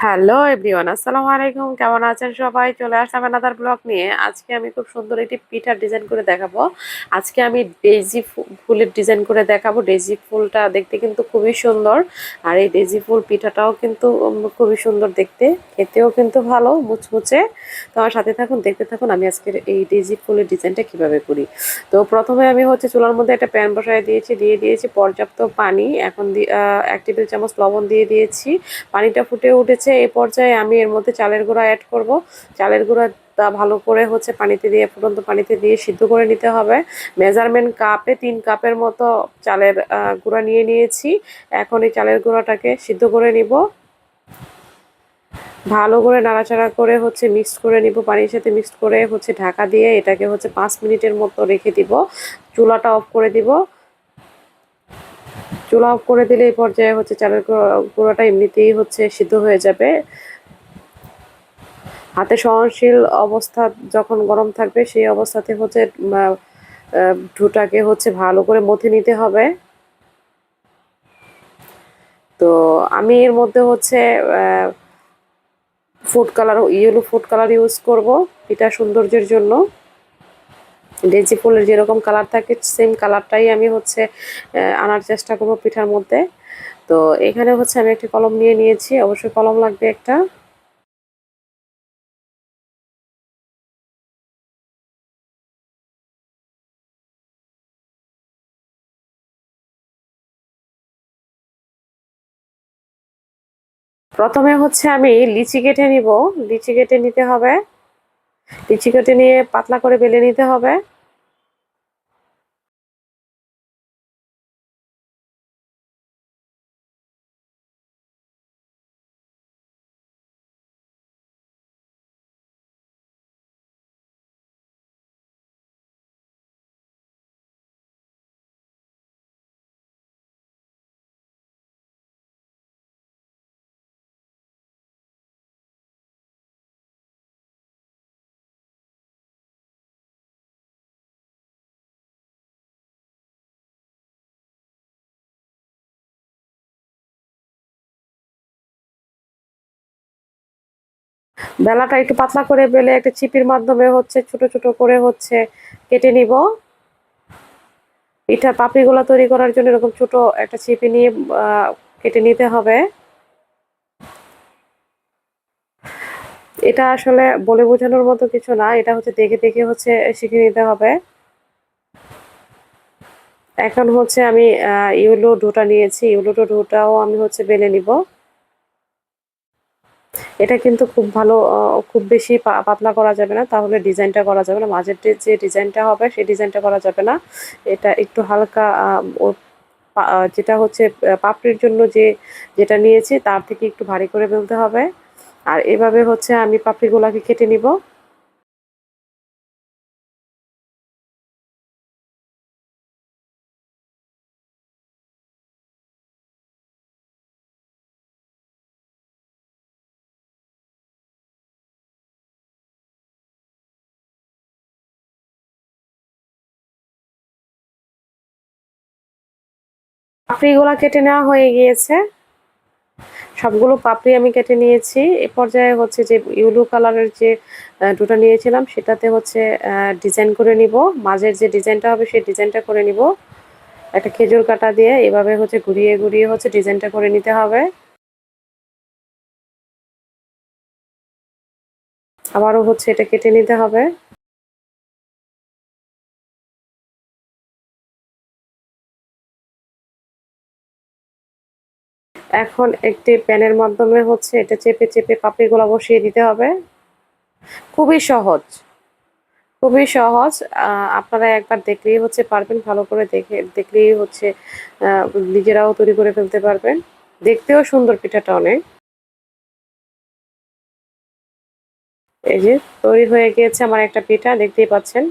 Hello everyone, আসসালামু আলাইকুম। কেমন আছেন সবাই? চলে আসলাম আনাদার ব্লগ নিয়ে। আজকে আমি খুব সুন্দর একটি পিঠার ডিজাইন করে দেখাবো। আজকে আমি ডেইজি ফুলের ডিজাইন করে দেখাবো। ডেইজি ফুলটা দেখতে কিন্তু খুবই সুন্দর, আর এই ডেইজি ফুল পিঠাটাও কিন্তু খুবই সুন্দর দেখতে, খেতেও কিন্তু ভালো মুচমুচে। তো আমার সাথে থাকুন, দেখতে থাকুন আমি আজকের এই ডেইজি ফুলের ডিজাইনটা কিভাবে করি। তো প্রথমে আমি চুলার মধ্যে একটা প্যান বসায় দিয়ে দিয়েছি পর্যাপ্ত পানি। এখন 1 টেবিল চামচ লবণ দিয়ে দিয়েছি। পানিটা ফুটে উঠেছে, এই পর্যায়ে আমি এর মধ্যে চালের গুঁড়া অ্যাড করব। চালের গুঁড়া ভালো করে পানিতে দিয়ে, ফুটন্ত পানিতে দিয়ে সিদ্ধ করে নিতে হবে। মেজারমেন্ট কাপে 3 কাপের মতো চালের গুঁড়া নিয়ে নিয়েছি। এখন এই চালের গুঁড়াটাকে সিদ্ধ করে নিব। ভালো করে নাড়াচাড়া করে মিক্সড করে নিব, পানির সাথে মিক্সড করে ঢাকা দিয়ে এটাকে 5 মিনিটের মতো রেখে দিব। চুলাটা অফ করে দিব। চুলা অফ করে দিলে এই পর্যায়ে চালের গুঁড়োটা এমনিতেই সিদ্ধ হয়ে যাবে। হাতে সহনশীল অবস্থা যখন গরম থাকবে সেই অবস্থাতে ডোটাকে ভালো করে মথে নিতে হবে। তো আমি এর মধ্যে food colour, yellow food colour use করব পিঠা সৌন্দর্যের জন্য। ডেজি ফুলের যেরকম কালার থাকে সেম কালারটাই আমি আনার চেষ্টা করব পিঠার মধ্যে। তো এখানে আমি একটি কলম নিয়ে নিয়েছি, অবশ্যই কলম লাগবে একটা। প্রথমে আমি লিচি কেটে নিব। লিচি কেটে নিতে হবে। লিচি কেটে নিয়ে পাতলা করে বেলে নিতে হবে। বেলাটা একটু পাতলা করে বেলে একটা চিপির মাধ্যমে ছোট ছোট করে কেটে নিব। পিঠার পাপড়িগুলো তৈরি করার জন্য এরকম ছোট একটা চিপি নিয়ে কেটে নিতে হবে। এটা আসলে বলে বোঝানোর মতো কিছু না, এটা দেখে দেখে শিখে নিতে হবে। এখন আমি ইউলো ডোটা নিয়েছি, ইউলো ডোটাও আমি বেলে নিব। এটা কিন্তু খুব ভালো, খুব বেশি পাতলা করা যাবে না, তাহলে ডিজাইনটা করা যাবে না। মাঝের যে ডিজাইনটা হবে সেই ডিজাইনটা করা যাবে না। এটা একটু হালকা যেটা পাপড়ির জন্য যেটা নিয়েছি তার থেকে একটু ভারী করে বেলতে হবে। আর এভাবে আমি পাপড়িগুলোকে কেটে নিব। পাপড়িগুলো কেটে নেওয়া হয়ে গিয়েছে। সবগুলো পাপড়ি আমি কেটে নিয়েছি। এ পর্যায়ে যে ইউলো কালারের যে ডোটা নিয়েছিলাম সেটাতে ডিজাইন করে নিব। মাঝের যে ডিজাইনটা হবে সেই ডিজাইনটা করে নিব। একটা খেজুর কাঁটা দিয়ে এভাবে ঘুরিয়ে ঘুরিয়ে ডিজাইনটা করে নিতে হবে। আবারও এটা কেটে নিতে হবে। এখন একটি প্যানের মাধ্যমে এটা চেপে চেপে পাপড়িগুলো বসিয়ে দিতে হবে। খুবই সহজ, খুবই সহজ। আপনারা একবার দেখলেই পারবেন, ভালো করে দেখলেই আহ, নিজেরাও তৈরি করে ফেলতে পারবেন। দেখতেও সুন্দর পিঠাটা অনেক। এই যে তৈরি হয়ে গিয়েছে আমার একটা পিঠা, দেখতেই পাচ্ছেন।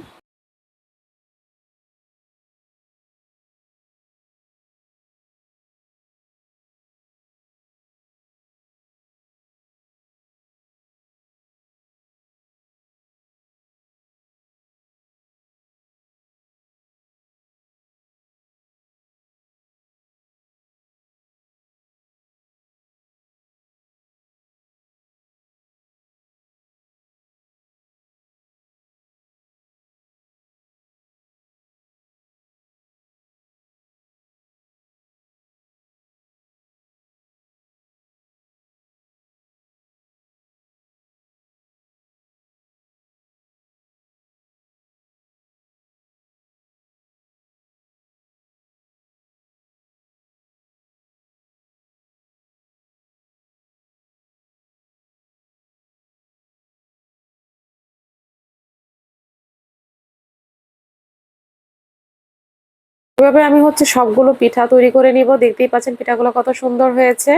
এভাবে আমি সবগুলো পিঠা তৈরি করে নিব। দেখতেই পাচ্ছেন পিঠাগুলো কত সুন্দর হয়েছে।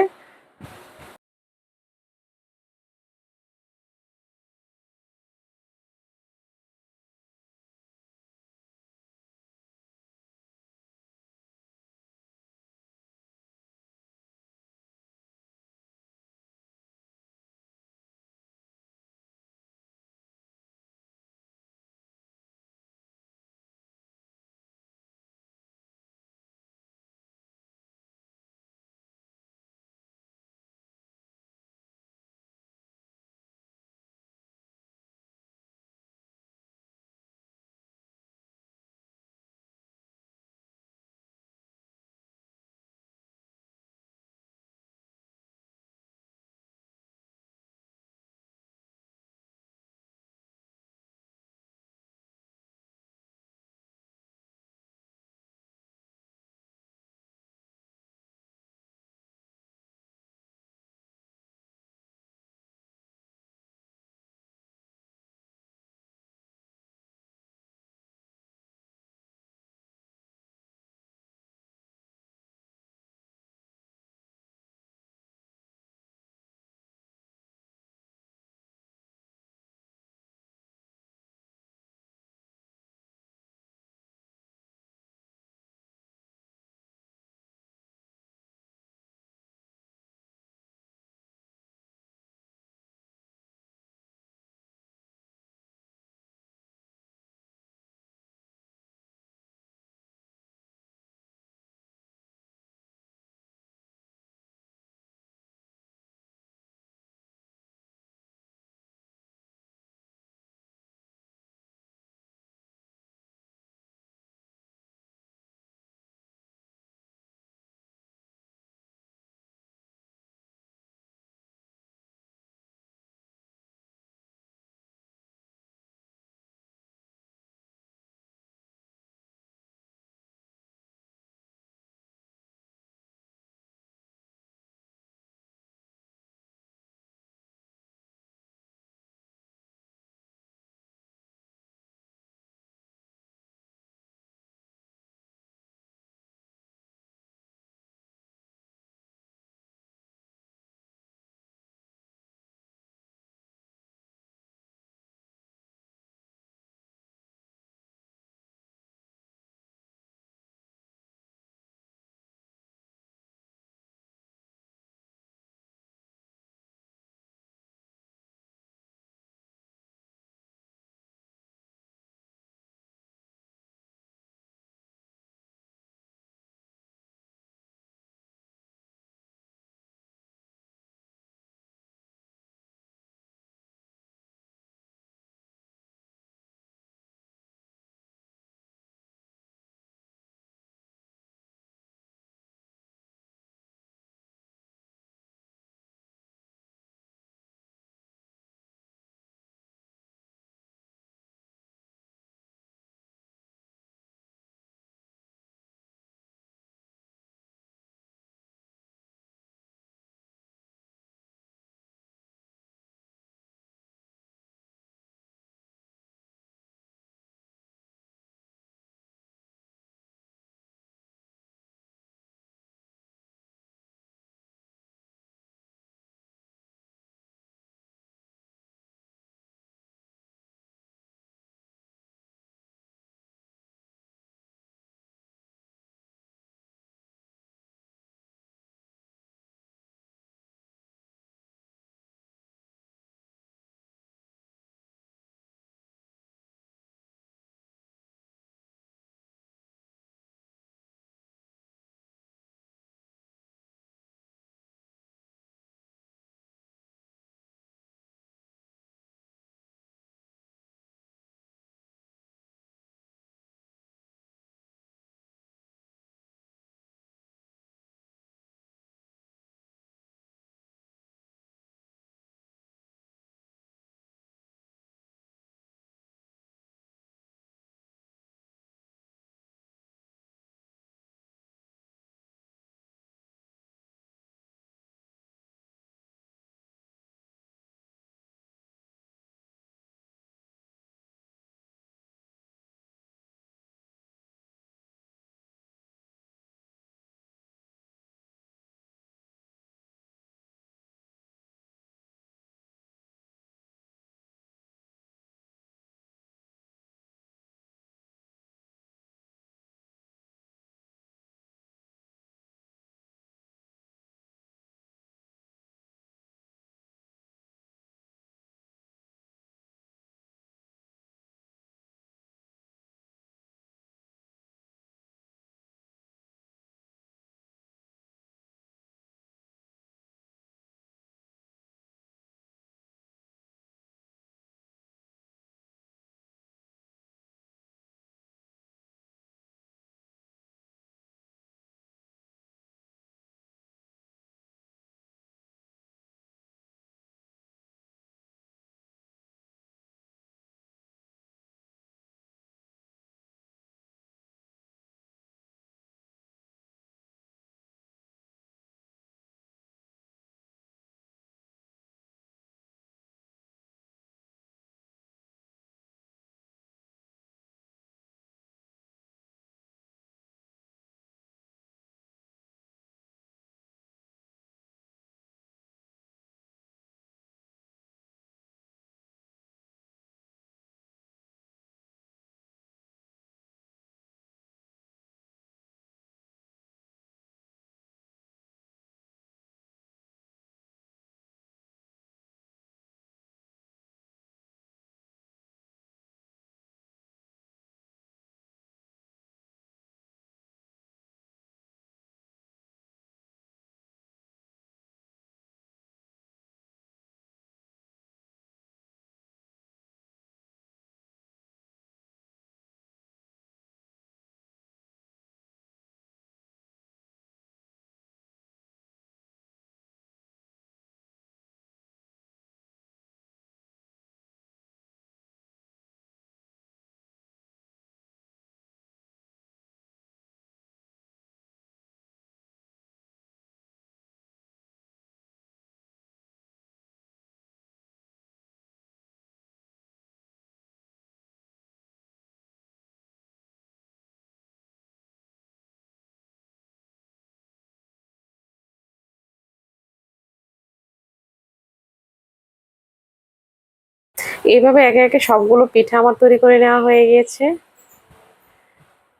এইভাবে একে একে সবগুলো পিঠা আমার তৈরি করে নেওয়া হয়ে গিয়েছে।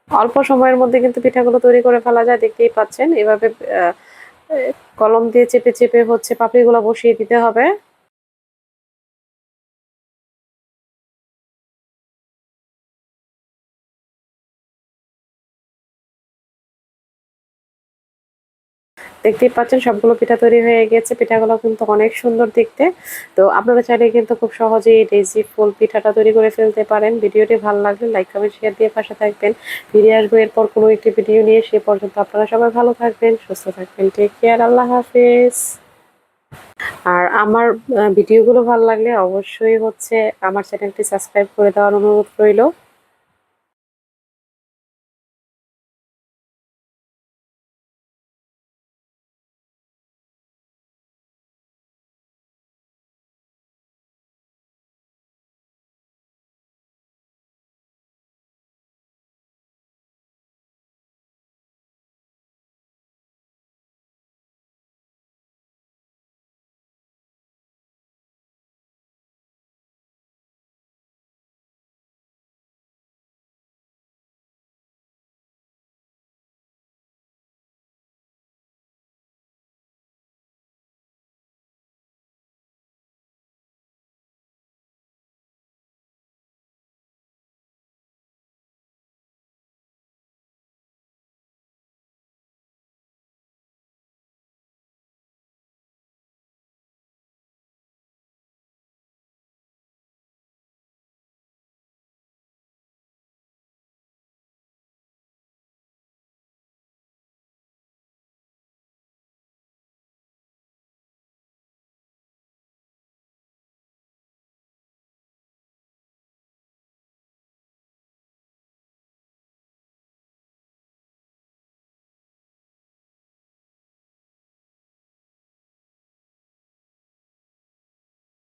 অল্প সময়ের মধ্যে কিন্তু পিঠাগুলো তৈরি করে ফেলা যায়, দেখতেই পাচ্ছেন। এভাবে কলম দিয়ে চেপে চেপে হচ্ছে পাপড়িগুলো বসিয়ে দিতে হবে। দেখতেই পাচ্ছেন সবগুলো পিঠা তৈরি হয়ে গেছে। পিঠাগুলো কিন্তু অনেক সুন্দর দেখতে। তো আপনারা চাইলে কিন্তু খুব সহজেই এই ডেইজি ফুল পিঠাটা তৈরি করে ফেলতে পারেন। ভিডিওটি ভালো লাগলে লাইক কমেন্ট শেয়ার দিয়ে পাশে থাকবেন। ফিরে আসবো এরপর কোনো একটি ভিডিও নিয়ে। সে পর্যন্ত আপনারা সবাই ভালো থাকবেন, সুস্থ থাকবেন। টেক কেয়ার, আল্লাহ হাফেজ। আর আমার ভিডিওগুলো ভালো লাগলে অবশ্যই হচ্ছে আমার চ্যানেলটি সাবস্ক্রাইব করে দেওয়ার অনুরোধ রইল।